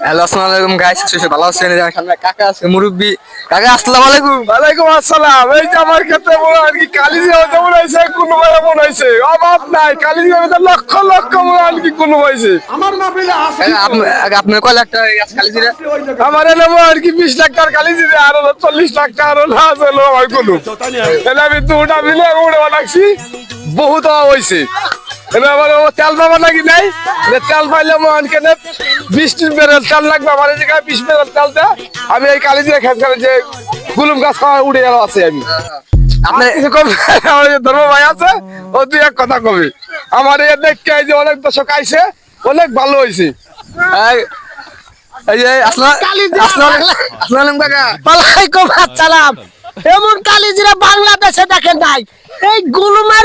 Hello আসসালামু আলাইকুম guys, শেষে ভালো আছেন? সামনে কাকা আছে, মুরব্বি। কাকা আসসালামু আলাইকুম। ওয়ালাইকুম আসসালাম। এই যে আমার ক্ষেত্রে মনে হয় কি কালিজিরা মনে হয়েছে, কোনো ভাই মনে হয়েছে অভাব নাই। কালিজিরা লক্ষ লক্ষ মনে হয় কি কোনো হয়েছে। আপনার কয় লাখ টাকা আছে কালিজিরা? আমার এলো আর কি 20 লাখ টাকার কালিজিরা, আর 40 লাখ টাকার লাশ হলো আমার কোনো। তাহলে আমি দুটা মিলে উড়ে বানাচ্ছি, বহুত হয়েছে। আমার তেল পাবার লাগি নাই, তেল পাইলে মনে কেন 20 বেরেল তেল লাগবে আমার এই জায়গায়। 20 বেরেল তেল দেয় আমি এই কালিজিরা খেত করে যে গুলুম গাছ খাওয়া উড়ে গেল আছে। আমি আপনার কিছু কম আমার ধর্ম ভাই আছে, ও দুই এক কথা কবি। আমার এই দেখে যে অনেক দর্শক আইছে, অনেক ভালো হয়েছে। এই যে আসসালামু কাকা। ওয়ালাইকুম আসসালাম। এমন কালিজিরা বাংলাদেশে দেখেন নাই। এই গুলুমের